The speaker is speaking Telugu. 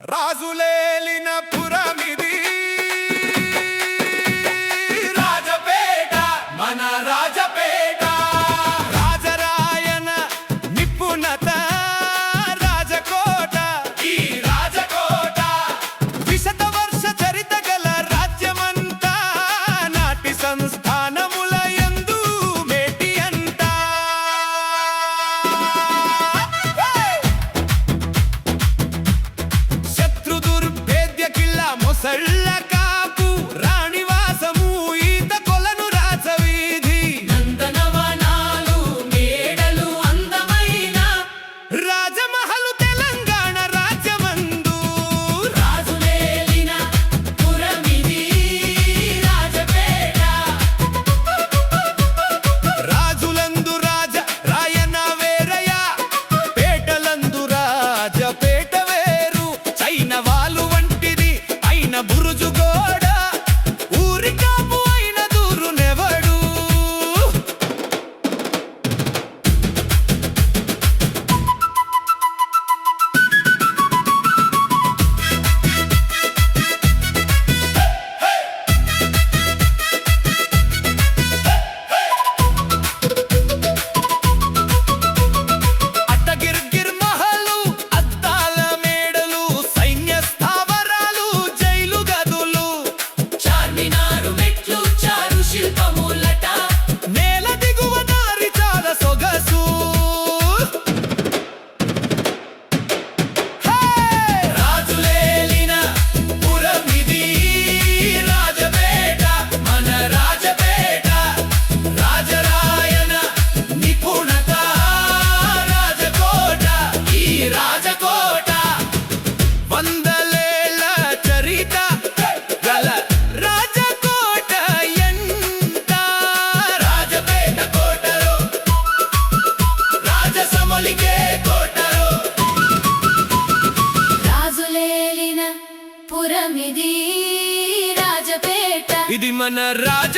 రాజులేలిన పురమిది రాజపేట మన రాజపేట రాజరాయన నిపుణత రాజకోట ఈ రాజకోట విశత వర్ష చరిత గల రాజ్యమంతా నాటి సంస్థానముల యందు మేటి అంతా మొసళ్ళ కాపు రాణివాసము ఈత కొలను రాజవీధి నందనవనాలు మేడలు అందమైన రాజమహలు తెలంగాణ రాజ్యమందు రాజులేలిన పురమిది రాజపేట రాజులందు రాజ రాయన వేరయ పేటలందు రాజపేట వేరు చైన వాలు వంటిది అయిన బురుజు గోడ ఊరి కాపు అయిన దూరు నెవడు అట్టగిర్గిర్ మహలు అద్దాల మేడలు సైన్య స్థావరాలు జైలు గదులు చార్మినారు మెట్లు చారు శిల్పములట నేల దిగువ దారి చాలా సొగసు రాజులేలిన పురమిది రాజపేట మన రాజపేట రాజరాయన నిపుణత రాజకోట ఈ రాజకోట వందలేళ్ల చరిత గల రాజకోట ఎంత రాజపేట కోటలో రాజసమలికే కోటలో రాజులేలిన పురమిది రాజపేట ఇది మన రాజ